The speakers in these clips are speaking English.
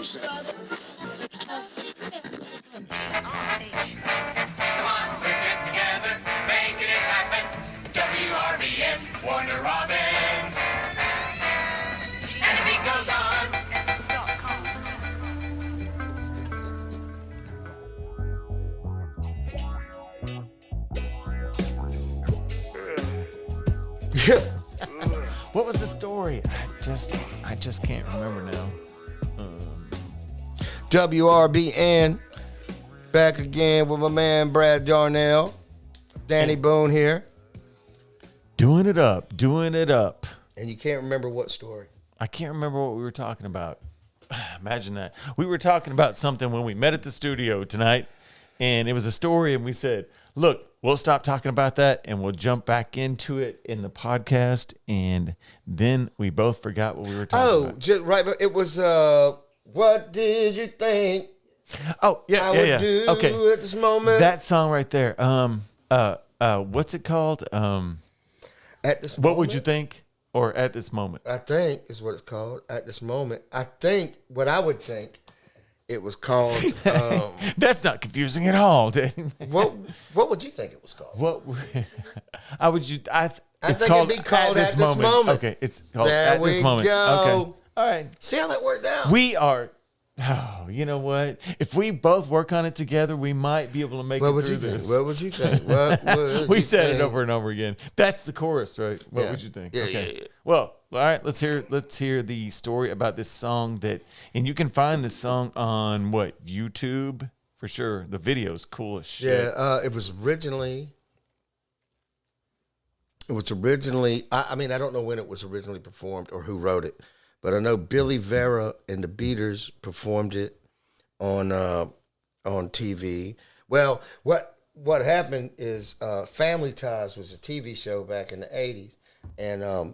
on, we're getting together, making it happen. WRBN, Warner Robins. And the beat goes on. What was the story? I just can't remember now. WRBN, back again with my man Brad Darnell, Danny Boone here. Doing it up. And you can't remember what story? I can't remember what we were talking about. Imagine that. We were talking about something when we met at the studio tonight, and it was a story, and we said, look, we'll stop talking about that, and we'll jump back into it in the podcast, and then we both forgot what we were talking about. Right, but it was, what did you think Oh, yeah, I would do at this moment? That song right there. What's it called? At this moment? What would you think? Or at this moment? I think is what it's called. At this moment. I think what I would think it was called. That's not confusing at all. What would you think it was called? What? I would you? I think it'd be called At This Moment. Okay, it's called There At This we Moment. go. Okay, all right. See how that worked out? We are. Oh, you know what? If we both work on it together, we might be able to make it through this. What would you think? What would We you said think? it over and over again. That's the chorus, right? What would you think? Yeah, Okay. yeah. Well, all right. Let's hear the story about this song and you can find this song on what, YouTube for sure. The video's cool as shit. Yeah, it was originally. I mean, I don't know when it was originally performed or who wrote it, but I know Billy Vera and the Beaters performed it on TV. Well, what happened is Family Ties was a TV show back in the 80s, and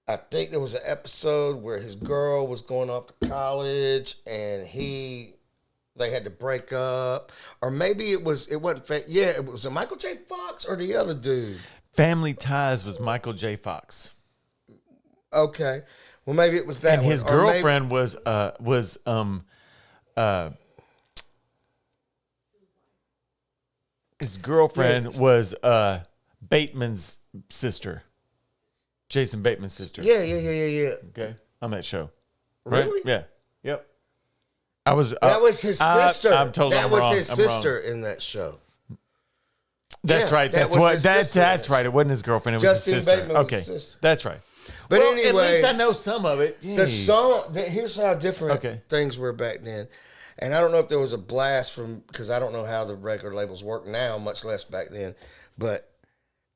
I think there was an episode where his girl was going off to college, and they had to break up, or maybe it wasn't. It was a Michael J. Fox or the other dude. Family Ties was Michael J. Fox. Okay. Well, maybe it was that And one. his girlfriend was Bateman's sister. Jason Bateman's sister. Yeah. Okay. On that show. Really? Right? Yeah. Yep. That was his sister. I'm totally That was wrong. his I'm sister wrong. in that show. That's Yeah, right. that That's was what. his sister That's in right. It wasn't his girlfriend. It was Justine his sister. Bateman was Okay. his sister. That's right. But Well, anyway, at least I know some of it. the Jeez. song. Here's how different Okay. things were back then. And I don't know if there was a blast because I don't know how the record labels work now, much less back then. But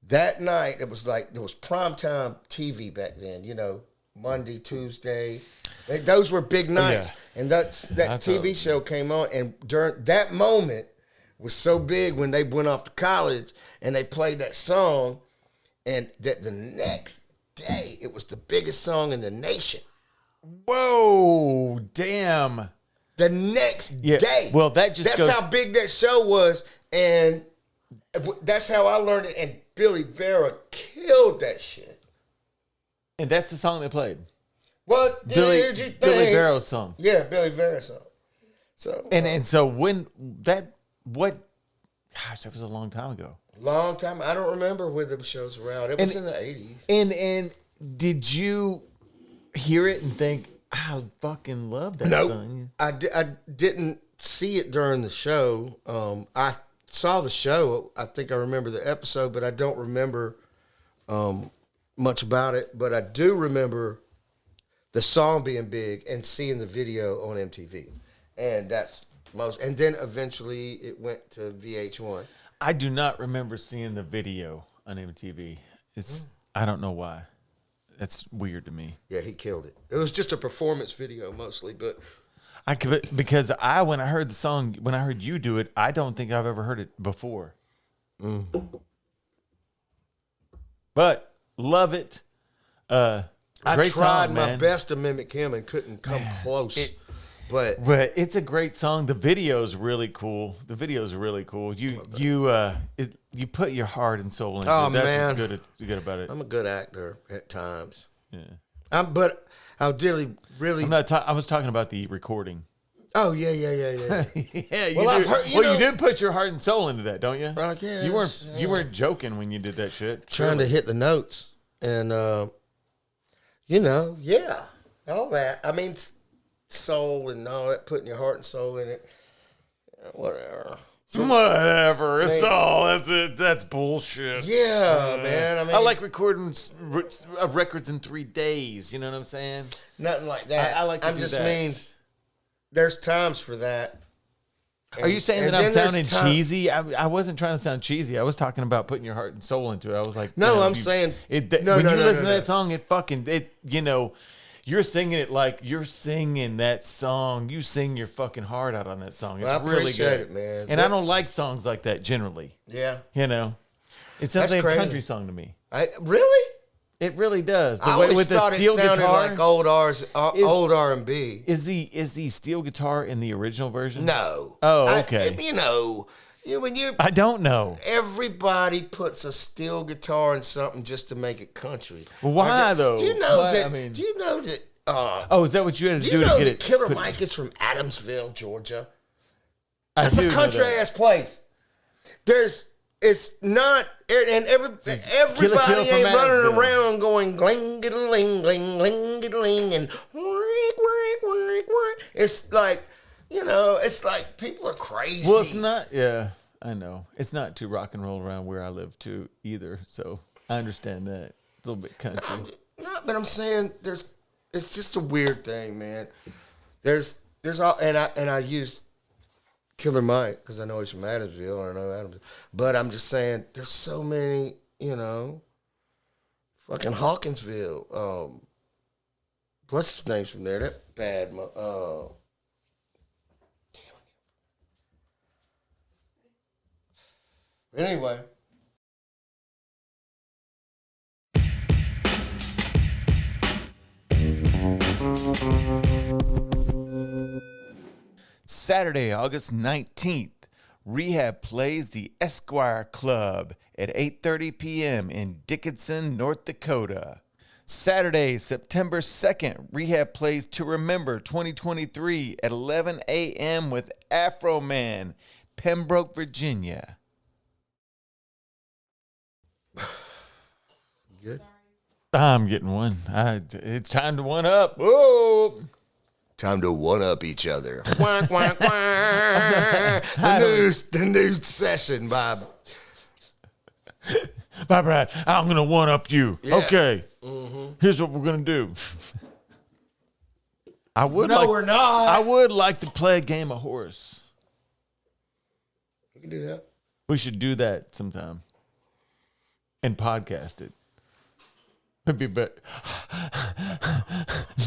that night, it was like there was primetime TV back then. You know, Monday, Tuesday. Those were big nights. Yeah. And that TV show came on. And during that moment was so big when they went off to college and they played that song. And that the next day, it was the biggest song in the nation. Whoa! Damn. The next Yeah. day. Well, that's goes, how big that show was. And that's how I learned it. And Billy Vera killed that shit. And that's the song they played. What did you think? Billy Vera's song. Yeah, Billy Vera's song. So And so when that was a long time ago. long time. I don't remember when the shows were out. It was in the 80s. And did you hear it and think, I fucking love that song? I didn't see it during the show. I saw the show. I think I remember the episode, but I don't remember much about it. But I do remember the song being big and seeing the video on MTV. And that's most. And then eventually it went to VH1. I do not remember seeing the video on MTV. I don't know why. That's weird to me. Yeah, he killed it. It was just a performance video mostly, but because when I heard the song, when I heard you do it, I don't think I've ever heard it before. But love it. I Great tried song, my man. best to mimic him and couldn't come close. But it's a great song. The video's really cool. You put your heart and soul into it. That's man. what's good about it. I'm a good actor at times. Yeah. But I really I was talking about the recording. Oh yeah. Yeah, you Well, I've do. heard. You did put your heart and soul into that, don't you? I guess, You weren't joking when you did that shit. trying to hit the notes, and yeah, all that. I mean, soul and all that, putting your heart and soul in it. Whatever. Whatever. It's all. That's it. That's bullshit. Yeah, man. I mean, I like recording records in 3 days. You know what I'm saying? nothing like that. I like to do that. mean, there's times for that. Are you saying and that I'm then there's sounding cheesy? I wasn't trying to sound cheesy. I was talking about putting your heart and soul into it. I was like, No, I'm saying when you listen to that song, you're singing it like you're singing that song. You sing your fucking heart out on that song. It's I really appreciate good, it, man. And I don't like songs like that generally. Yeah. You know, it sounds That's like crazy. a country song to me. Really? It really does. I always thought it sounded like old R&B. Is the steel guitar in the original version? No. Oh, okay. I don't know. Everybody puts a steel guitar in something just to make it country. Well, why though? Do you know Why? that? I mean, do you know that? Oh, is that what you had to Do you do know to get that it? Killer Mike is from Adamsville, Georgia? I That's do a know country that. ass place. It's not, and everybody Kill from ain't running Adamsville. around going gling ling ling ling ling and it's like, it's like people are crazy. Well, it's not. Yeah, I know. It's not too rock and roll around where I live too either. So I understand that. A little bit country. No, but I'm saying it's just a weird thing, man. There's all, and I use Killer Mike because I know he's from Adamsville, or I know Adams. But I'm just saying, there's so many, fucking Hawkinsville. What's his name's from there? That bad. Anyway. Saturday, August 19th, Rehab plays the Esquire Club at 8:30 p.m. in Dickinson, North Dakota. Saturday, September 2nd, Rehab plays To Remember 2023 at 11 a.m. with Afro Man, Pembroke, Virginia. Good. I'm getting one. It's time to one up. Whoa! Time to one up each other. Quack, quack, quack. The new session, Bob. Bye, Brad. I'm going to one up you. Yeah. Okay. Here's what we're going to do. We're not. I would like to play a game of horse. We can do that. We should do that sometime and podcast it. It'd be better.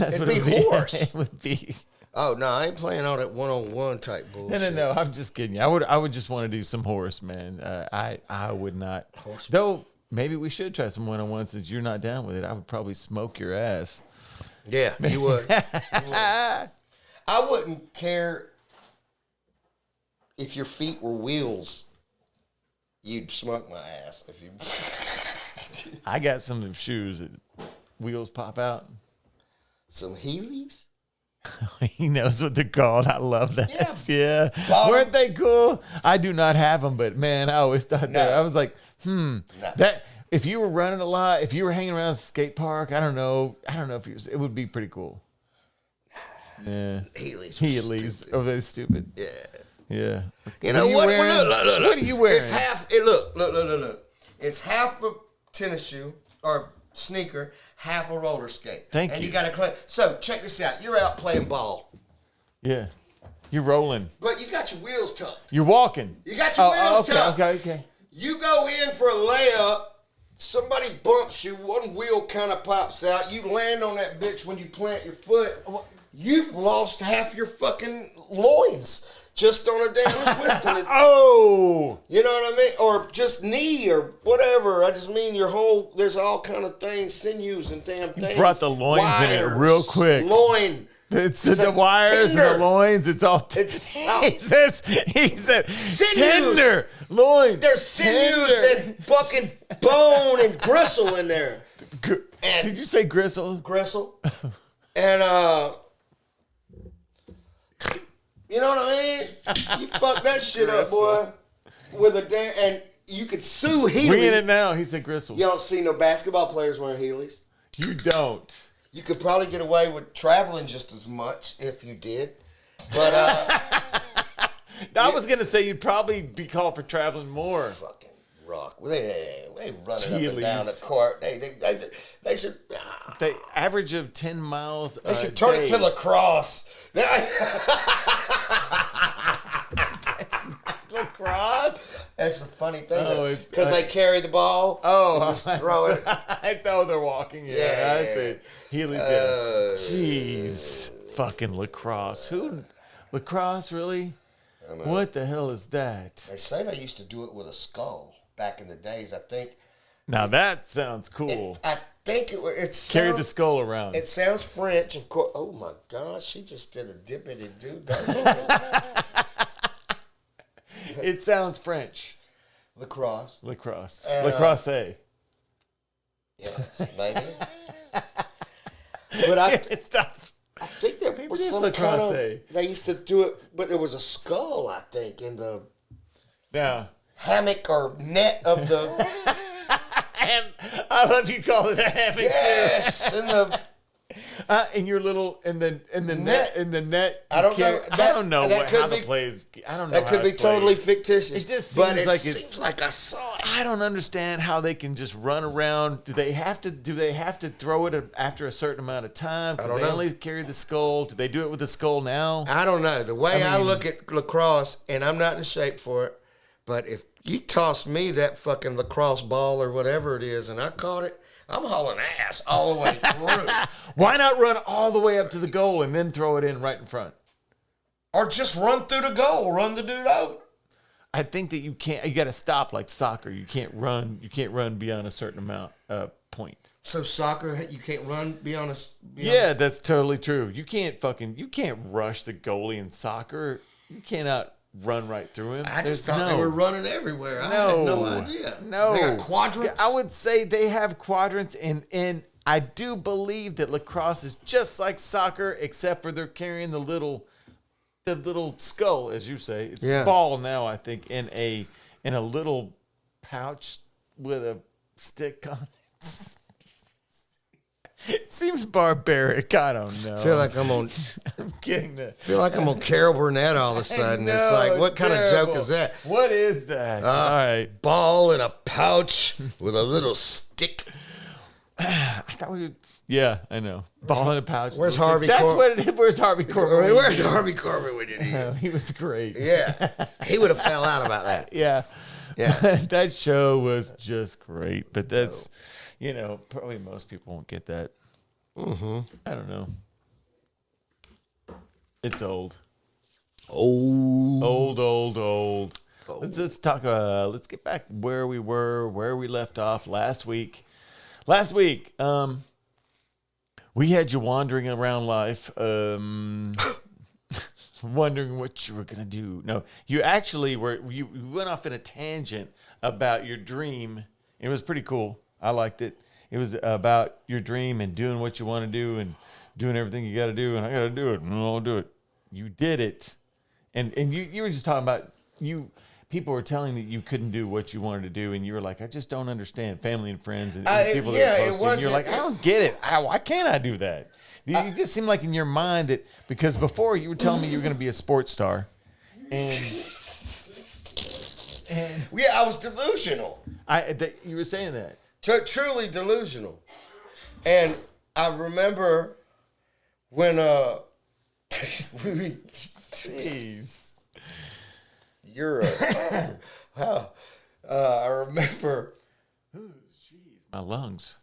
It'd be horse. It would be. Oh no, I ain't playing all that one-on-one type bullshit. No. I'm just kidding you. I would just want to do some horse, man. I would not. Horse. Though maybe we should try some one-on-one since you're not down with it. I would probably smoke your ass. Yeah, you would. I wouldn't care if your feet were wheels. You'd smoke my ass if you. I got some of them shoes that wheels pop out. Some Heelys? He knows what they're called. I love that. Yeah. Yeah. Weren't they cool? I do not have them, but man, I always thought that. I was like, that if you were running a lot, if you were hanging around a skate park, I don't know if it would be pretty cool. Yeah. Heelys. Oh, they're stupid. Yeah. Yeah. You know what? Look. What are you wearing? It's half. Look. It's half a tennis shoe or sneaker, half a roller skate. Thank and you. you got to clean. So check this out. You're out playing ball, Yeah. You're rolling. but you got your wheels tucked. You're walking. You got your wheels tucked. Okay. You go in for a layup. Somebody bumps you. One wheel kind of pops out. You land on that bitch when you plant your foot. You've lost half your fucking loins just on a damn twist. Oh! You know what I mean? Or just knee or whatever. I just mean your whole, there's all kind of things, sinews and damn things. You brought the loins in it real quick. Loin. It's the wires and the loins. It's all. He said Sinews. tender loins. There's sinews and fucking bone and gristle in there. And Did you say gristle? gristle. And You know what I mean? You fuck that shit up, boy. With a damn, and you could sue Heelys. Bring it now. He said Gristle. You don't see no basketball players wearing Heelys. You don't. You could probably get away with traveling just as much if you did. But I was gonna say you'd probably be called for traveling more. fucking rock. They running up and Heelys. down the court. They should. They average of 10 miles. They should turn it to lacrosse. Lacrosse. That's a funny thing. Oh, Because they carry the ball. Oh, and just throw it. I thought they're walking. Yeah, I see. Heelys. Jeez, fucking lacrosse. Lacrosse really? What the hell is that? They say they used to do it with a skull back in the days. I think. Now that sounds cool. I think it Carry the skull around. It sounds French, of course. Oh my gosh, she just did a dippity doo. It sounds French. Lacrosse. Lacrosse. Lacrosse. Yes, maybe. But It's tough. I think there was it's some lacrosse. kind of, they used to do it, but there was a skull, I think, in the Now, hammock or net of the. and I love you call it a hammock Yes, in the. in your little in the Net. net. I don't know. I don't know That could how the be- plays. I don't know. That how could be it's totally played. fictitious. It just but seems it like seems like I saw it. I don't understand how they can just run around. Do they have to throw it after a certain amount of time? I don't they know. only carry the skull. Do they do it with the skull now? I don't know. The way I mean- look at lacrosse, and I'm not in shape for it, but if you toss me that fucking lacrosse ball or whatever it is, and I caught it, I'm hauling ass all the way through. Why not run all the way up to the goal and then throw it in right in front? Or just run through the goal, run the dude over. I think that you can't. You got to stop like soccer. You can't run. You can't run beyond a certain amount point. So soccer, you can't run beyond a. Yeah, that's totally true. You can't rush the goalie in soccer. You cannot run right through him. I just thought they were running everywhere. I had no idea. No. They got quadrants. I would say they have quadrants, and I do believe that lacrosse is just like soccer, except for they're carrying the little skull, as you say. It's ball now, I think, in a little pouch with a stick on it. It seems barbaric. I don't know. I feel like I'm on. I'm getting that. Feel like I'm on Carol Burnett all of a sudden. It's like, what kind of joke is that? What is that? All right. Ball in a pouch with a little stick. I thought we would. Yeah, I know. Ball in a pouch. Where's Harvey That's Corbin? what it is. Where's Harvey Corbin? Where's Harvey Corbin when you need him? He was great. Yeah, he would have fell out about that. Yeah. Yeah. That show was just great. But that's, probably most people won't get that. Mm-hmm. I don't know. It's old. Old. Let's talk. Let's get back where we were, where we left off last week. We had you wandering around life, wondering what you were gonna do. No, you actually were. You went off in a tangent about your dream. It was pretty cool. I liked it. It was about your dream and doing what you want to do and doing everything you got to do. And I got to do it. And I'll do it. You did it. And you were just talking about you. People were telling that you couldn't do what you wanted to do, and you were like, I just don't understand. Family and friends and people that are close to you. And you're like, I don't get it. Why can't I do that? You just seem like in your mind that, because before you were telling me you were going to be a sports star, and Yeah, I was delusional. You were saying that. Truly delusional. And I remember when Jeez. I remember. Jeez, my lungs.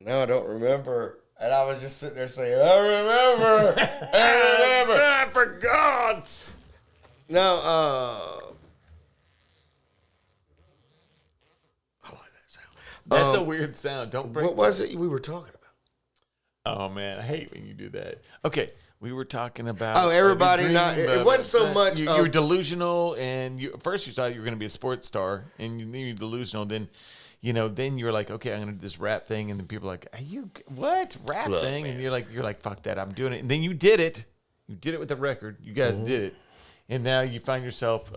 No, I don't remember. And I was just sitting there saying, I remember. I forgot. No, I like that sound. That's a weird sound. Don't break. What was it we were talking about? Oh man, I hate when you do that. Okay, we were talking about. Oh, everybody the not. dream It of- wasn't so much. You were delusional, and first you thought you were going to be a sports star, and then you were delusional. Then then you're like, okay, I'm gonna do this rap thing, and then people are like, are you what rap Look, thing? man. And you're like, fuck that, I'm doing it. And then you did it. You did it with the record. You guys did it, and now you find yourself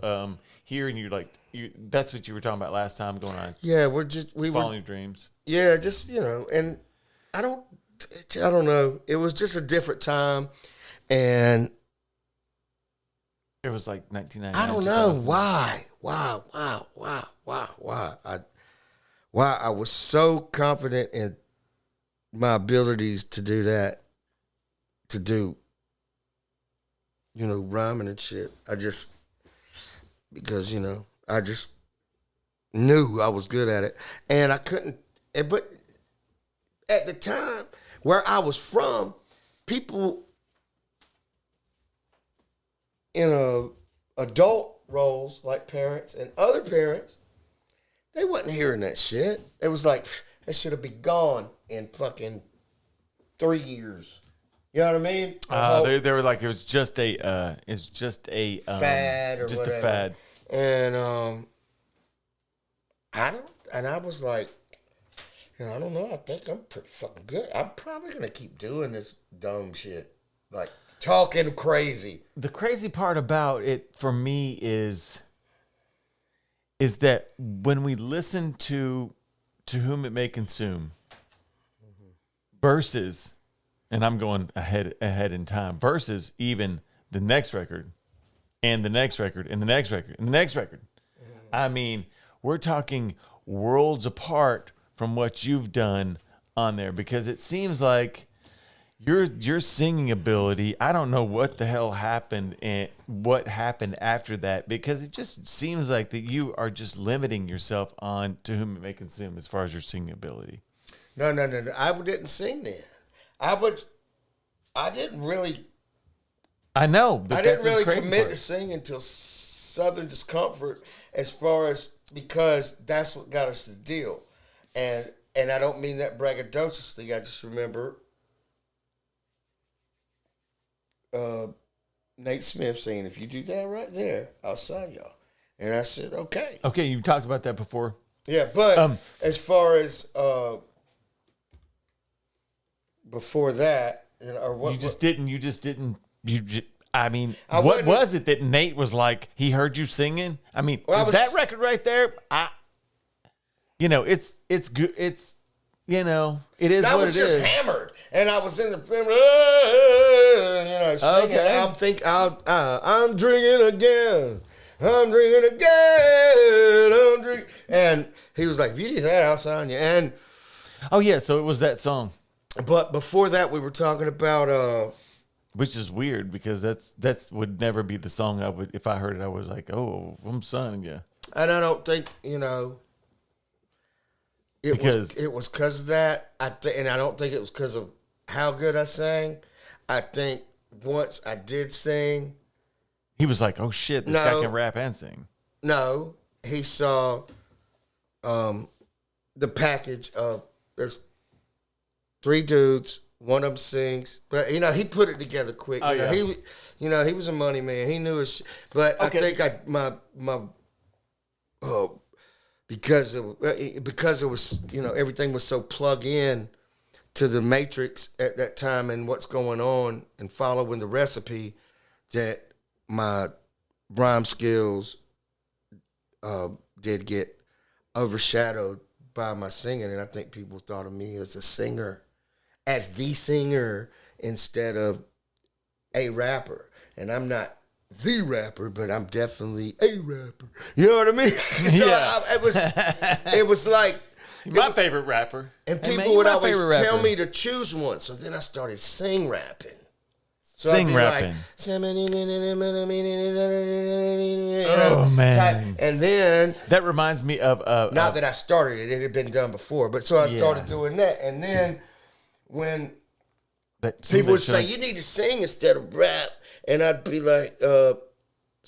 here, and you're like, that's what you were talking about last time, going on. Yeah, we following your dreams. Yeah, just and I don't know. It was just a different time, and it was like 1999. I don't know 2000. Why I was so confident in my abilities to do that, to do, rhyming and shit. Because I just knew I was good at it, and I couldn't. But at the time where I was from, people in adult roles like parents and other parents, they wasn't hearing that shit. It was like, that should have been gone in fucking 3 years. You know what I mean? They were like, it was just a fad or just whatever. a fad. And I was like, I don't know. I think I'm pretty fucking good. I'm probably gonna keep doing this dumb shit, like talking crazy. The crazy part about it for me is that when we listen to whom it may consume, versus, and I'm going ahead in time, versus even the next record, and the next record, and the next record, and the next record. I mean, we're talking worlds apart from what you've done on there, because it seems like your singing ability, I don't know what the hell happened and what happened after that, because it just seems like that you are just limiting yourself on to whom it may consume as far as your singing ability. No. I didn't sing then. I didn't really. I know. I didn't really commit to singing until Southern Discomfort, because that's what got us the deal. And I don't mean that braggadociously. I just remember Nate Smith saying, if you do that right there, I'll sign y'all. And I said, okay. Okay, you've talked about that before. Yeah, but as far as before that, or what? I mean, what was it that Nate was like? He heard you singing. I mean, that record right there? It's good. It's it is what it is. I was just hammered, and I was in the film, singing. Okay. I'm drinking again. I'm drinking again. I'm drinking, and he was like, "If you do that, I'll sign you." And oh yeah, so it was that song. But before that, we were talking about which is weird, because that's would never be the song I would, if I heard it, I was like, oh, I'm signing you. And I don't think it was because of that. And I don't think it was because of how good I sang. I think once I did sing, he was like, oh shit, this guy can rap and sing. No, he saw the package of, there's 3 dudes. One of them sings, but he put it together quick. He was a money man. He knew his shit. But okay. I think because it was everything was so plugged in to the matrix at that time and what's going on and following the recipe, that my rhyme skills did get overshadowed by my singing, and I think people thought of me as a singer. As the singer instead of a rapper. And I'm not the rapper, but I'm definitely a rapper. You know what I mean? So yeah. It was like my favorite rapper. And people would always tell me to choose one. So then I started sing rapping. So sing rapping. Oh man. And then that reminds me of not that I started it, it had been done before, but so I started doing that. And then when people would say, you need to sing instead of rap, and I'd be like, so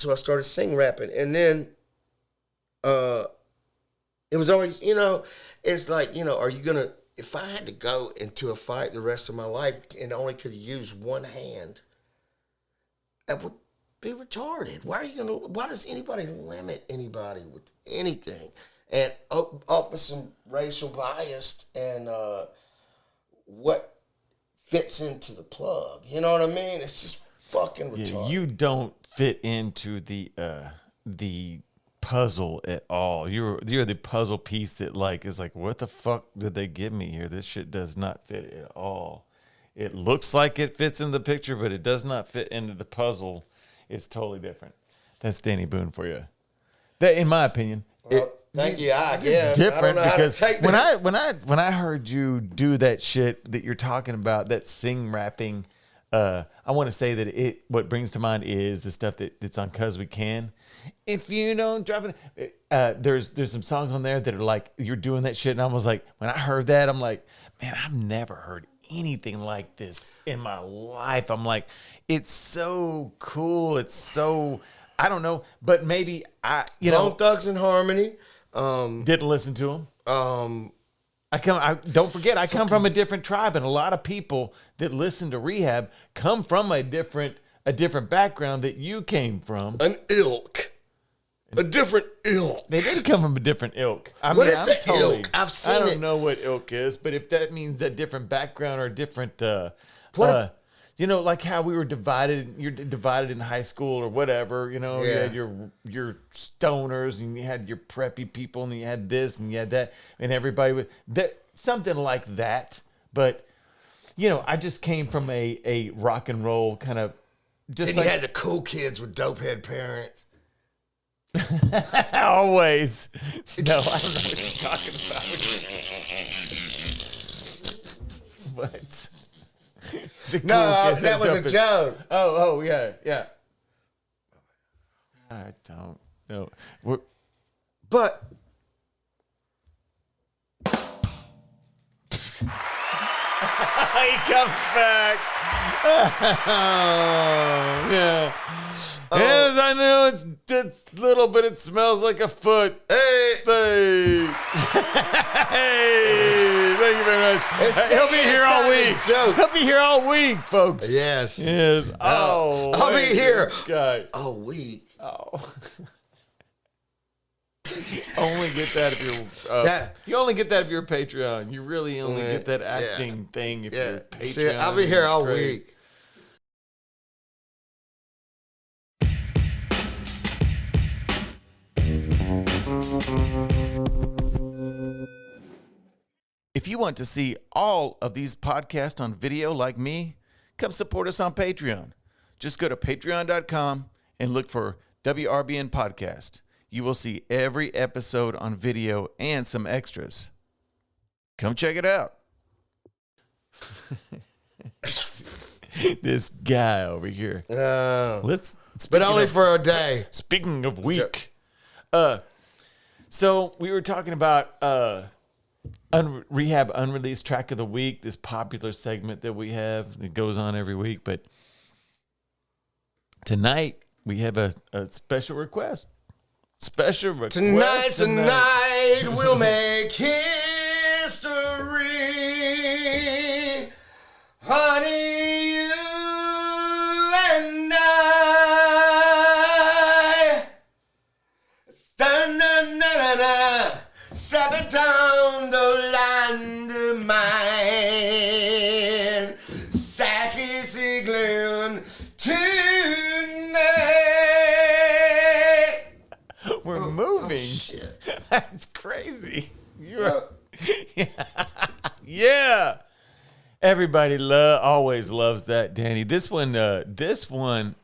I started sing rapping. And then it was always, it's like, are you going to, if I had to go into a fight the rest of my life and only could use one hand, that would be retarded. Why does anybody limit anybody with anything? and off of some racial bias and what fits into the plug. You know what I mean? It's just fucking retarded. Yeah, you don't fit into the puzzle at all. You're the puzzle piece that like is like, what the fuck did they give me here? This shit does not fit at all. It looks like it fits in the picture, but it does not fit into the puzzle. It's totally different. That's Danny Boone for you. That, in my opinion, Well, thank you. I guess different I don't know how to because take when that. when I heard you do that shit that you're talking about, that sing rapping, I want to say that what brings to mind is the stuff that's on Cause We Can. If you don't drop it, there's some songs on there that are like you're doing that shit, and I was like, when I heard that, I'm like, man, I've never heard anything like this in my life. I'm like, it's so cool. It's so, I don't know, but maybe Bone Thugs and Harmony. Didn't listen to them. Don't forget, I come from a different tribe, and a lot of people that listen to Rehab come from a different background that you came from. An ilk. A different ilk. They did come from a different ilk. What is the ilk? I've seen I it. don't know what ilk is, but if that means a different background or a different, like how we were divided. You're divided in high school or whatever. You know, you Yeah. had your stoners and you had your preppy people and you had this and you had that and everybody with that, something like that. But I just came from a rock and roll kind of. Just Then like, you had the cool kids with dope head parents. always. No, I don't know what you're talking about. What? The cool No, kids that was a dump it. joke. Oh, yeah. I don't know. But He comes back. Oh, yeah. Yes, I know it's little, but it smells like a foot. hey, Hey, thank you very much. He'll be here all week. He'll be here all week, folks. Yes. Yes. Oh, I'll be here. Guy. a week. Oh. Only get that if you're. You only get that if you're a Patreon. You really only get that acting thing if you're a Patreon. See, I'll be here all week. If you want to see all of these podcasts on video like me, come support us on Patreon. Just go to patreon.com and look for WRBN Podcast. You will see every episode on video and some extras. Come check it out. This guy over here. But only for a day. Speaking of week, so we were talking about Rehab Unreleased Track of the Week, this popular segment that we have that goes on every week. But tonight we have a special request. Special request Tonight we'll make history. Honey, you and I. Sta-na-na-na-na, Sabbaton, the land of mine. Saki Siglin tonight. We're moving. Shit. That's crazy. Yeah. Everybody always loves that, Danny. This one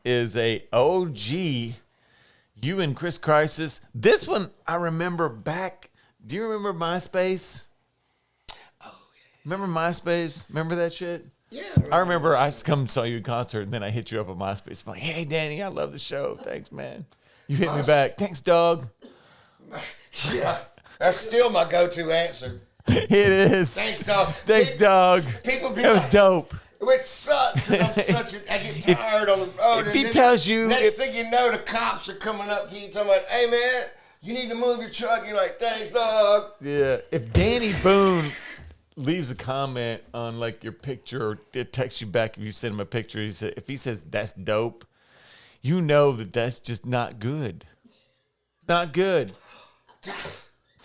is a OG. You and Chris Crisis. This one I remember back. Do you remember MySpace? Oh, yeah. Remember MySpace? Remember that shit? Yeah. I remember I come saw you at concert and then I hit you up on MySpace. I'm like, hey, Danny, I love the show. Thanks, man. You hit me back. Thanks, dog. Yeah. That's still my go-to answer. It is. Thanks, dog. Thanks, dog. People be That was like, dope. It sucks because I get tired on the road. If he tells you, next thing you know, the cops are coming up to you talking about, hey, man, you need to move your truck. And you're like, thanks, dog. yeah, if Danny Boone leaves a comment on like your picture or it texts you back if you send him a picture, if he says that's dope, you know that's just not good. Not good.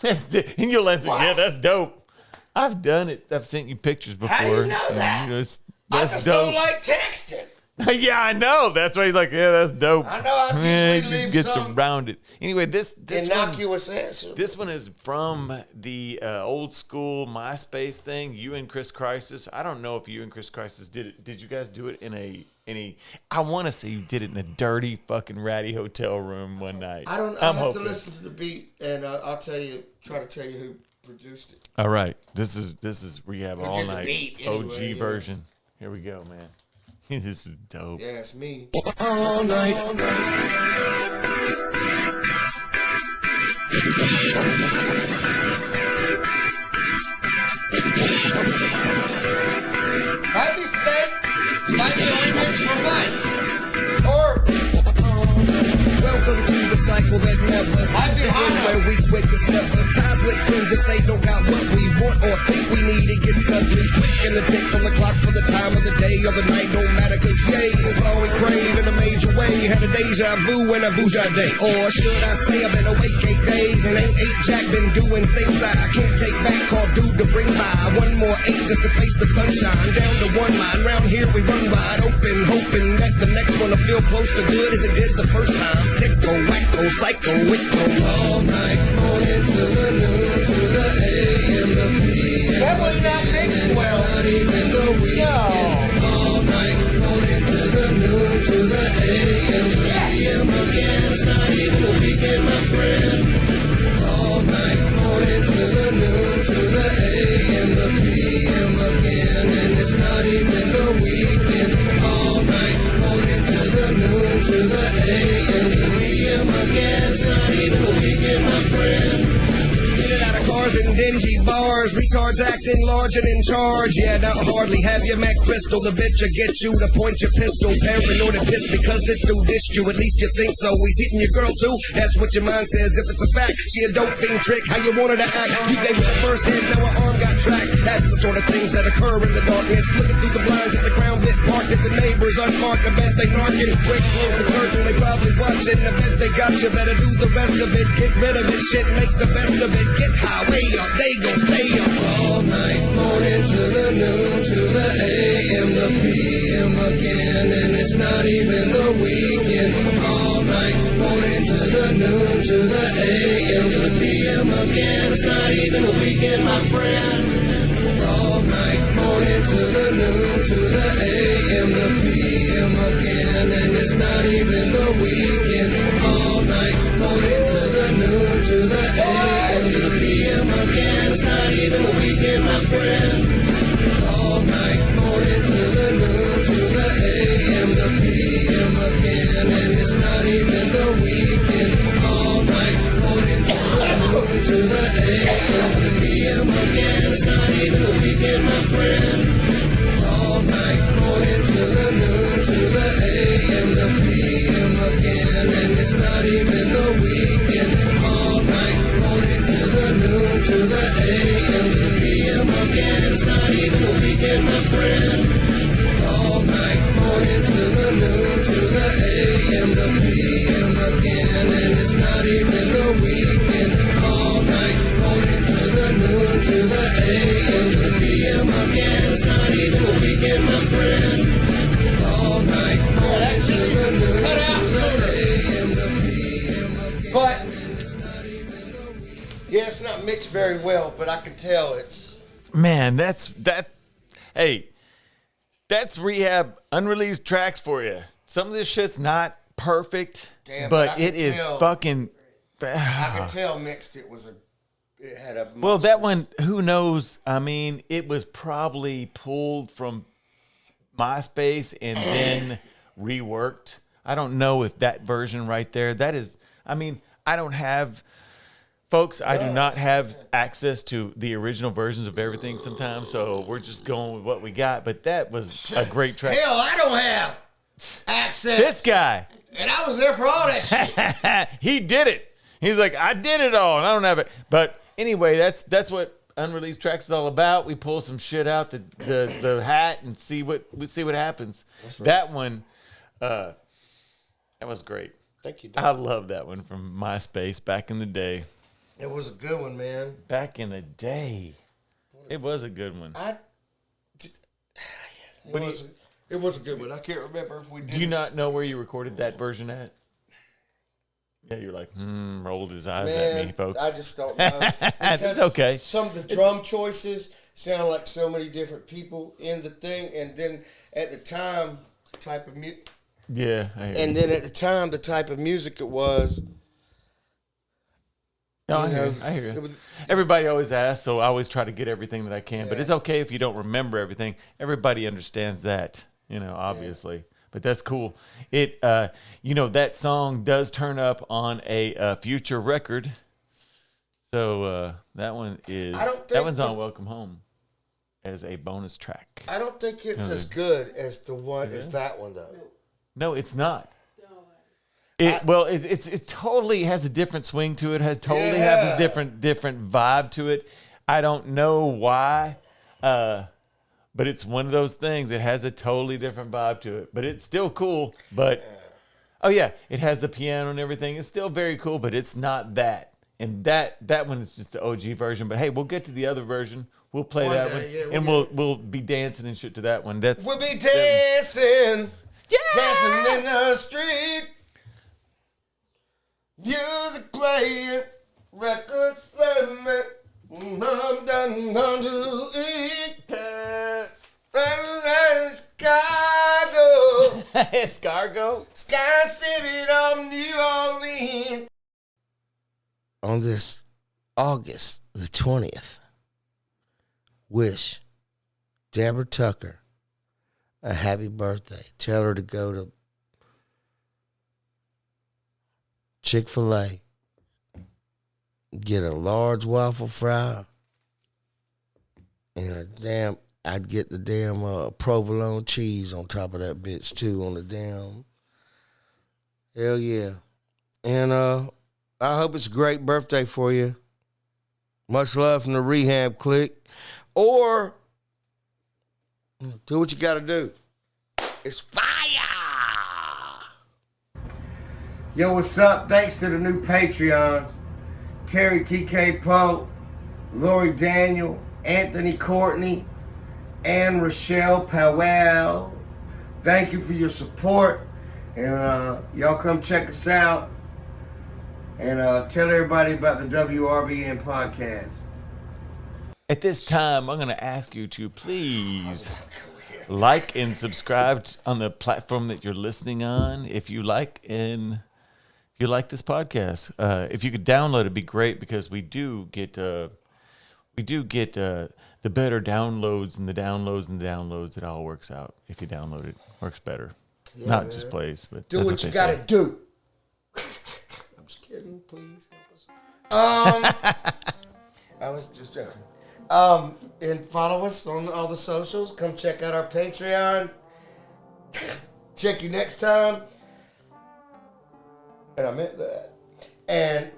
And you'll answer, yeah, that's dope. I've done it. I've sent you pictures before. How do you know that? You know, I that's just dope. don't like texting. Yeah, I know. That's why he's like, yeah, that's dope. I know. I It usually just leave gets some around it. Anyway, this innocuous answer. This one is from the old school MySpace thing. You and Chris Crisis. I don't know if you and Chris Crisis did it. Did you guys do it in a? I want to say you did it in a dirty, fucking ratty hotel room one night. I don't. I have to listen to the beat, and I'll tell you. Try to tell you who produced it. All right, this is Rehab All did the Night beat anyway, OG yeah. version. Here we go, man. This is dope. Yeah, it's me. All night. Might be spent. Might be a remix from mine. Or Welcome to the cycle that never Might be ends, hot. where we quick to sympathize with friends if they don't got what we want or think we need. It gets ugly quick, and the tick on the clock for the time of the day or the night don't matter, cause yay is all we crave in a major way. Had a deja vu and a vuja day, or should I say I've been awake 8 days and ain't jack, been doing things I can't take back, called due to bring by. One more 8 just to face the sunshine, down to one line. Round here we run wide open, hoping that the next one will feel close to good as it did the first time. Sicko, wacko, psycho, it goes all night, morning to the noon, to the AM, the PM. definitely not mixed well. Not even the weekend. All night, morning to the noon, to the AM, the PM again. It's not even the weekend, my friend. All night, morning to the noon, to the AM, the PM again. And it's not even the weekend. All night, morning to the noon, to the AM, the PM again. It's not even the weekend, my friend. Get out of cars and dingy bars, retards acting large and in charge. Yeah, not hardly have your Mac Crystal, the bitch will get you to point your pistol. Paranoid and pissed because this dude dissed you, at least you think so. He's hitting your girl too, that's what your mind says. If it's a fact, she a dope fiend trick, how you want her to act? You gave me the first hit, now her arm got tracked. That's the sort of things that occur in the darkness. Looking through the blinds at the ground bit parked, at the neighbors unmarked. I bet they narking, quick close the curtain, they probably watching. I bet they got you, better do the rest of it. Get rid of it, shit, make the best of it. Get high, way up, they gon' stay up all night, morning to the noon, to the AM, the PM again, and it's not even the weekend. All night, morning to the noon, to the AM, to the PM again, it's not even the weekend, my friend. All night, morning to the noon, to the AM, the PM again, and it's not even the weekend. All night, morning to the noon, to the AM, to the PM again, it's not even the weekend, my friend. All night, morning to the noon, to the AM, the PM again, and it's not even the weekend. All night, morning to the noon, to the AM, to the PM again, it's not even the weekend, my friend. All night, morning to the noon, to the AM, the PM again, and it's not even the weekend. All night, morning to the noon, to the AM, to the PM again, it's not even the weekend, my friend. All night, morning to the noon, to the AM, the PM again, and it's not even the weekend. All night, morning to the noon, to the AM, to the PM again, it's not even the weekend, my friend. All night, morning to the noon, Cut out to the sooner. AM, the PM again. But yeah, it's not mixed very well, but I can tell it's. Man, hey, that's Rehab unreleased tracks for you. Some of this shit's not perfect, Damn, but but I it can is tell- fucking. I can tell mixed. It had a. Well, that monstrous- one, who knows? I mean, it was probably pulled from MySpace and then reworked. I don't know if that version right there, that is, I mean, I don't have, folks, I do not have access to the original versions of everything sometimes, so we're just going with what we got, but that was a great track. Hell, I don't have access. This guy, And I was there for all that shit. he did it. He's like, I did it all, and I don't have it. But anyway, that's what unreleased tracks is all about. We pull some shit out the hat and see what happens. Right. That one, that was great. Thank you. I love that one from MySpace back in the day. It was a good one, man. Back in the day. It was a good one. It was a good one. I can't remember if we did. Do you not know where you recorded that version at? Yeah, you're like, rolled his eyes at me, folks. I just don't know. That's okay. Some of the drum choices sound like so many different people in the thing, and then at the time, the type of music. Yeah, I hear you. And then at the time, the type of music it was. No, I hear you. Everybody always asks, so I always try to get everything that I can. But it's okay if you don't remember everything. Everybody understands that, obviously. But that's cool. It, that song does turn up on a future record. So that one's on Welcome Home as a bonus track. I don't think it's as good as the one as that one though. No, it's not. It totally has a different swing to it. Has a different vibe to it. I don't know why, but it's one of those things. It has a totally different vibe to it, but it's still cool. But it has the piano and everything. It's still very cool, but it's not that. And that one is just the OG version. But hey, we'll get to the other version. We'll play that one, and we'll be dancing and shit to that one. We'll be dancing, dancing in the street. Music playing, records playing, I'm done to eat. Escargot. Escargot? Sky City of New Orleans. On this August the 20th, wish Deborah Tucker a happy birthday. Tell her to go to Chick-fil-A, get a large waffle fry, and I'd get the damn provolone cheese on top of that bitch too on the damn. Hell yeah. And I hope it's a great birthday for you. Much love from the Rehab Clique. Or do what you got to do. It's fire. Yo, what's up? Thanks to the new Patreons. Terry TK Poe, Lori Daniel, Anthony Courtney, and Rochelle Powell. Thank you for your support. And y'all come check us out. And tell everybody about the WRBN Podcast. At this time, I'm going to ask you to please like and subscribe on the platform that you're listening on. If you like this podcast, if you could download, it'd be great because we do get the better downloads and the downloads. It all works out if you download it. Works better. Yeah, Not man. just plays, but do that's what you they gotta say. do. I'm just kidding. Please help us. I was just joking. And follow us on all the socials. Come check out our Patreon. Check you next time. And I meant that. And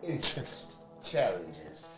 interest challenges.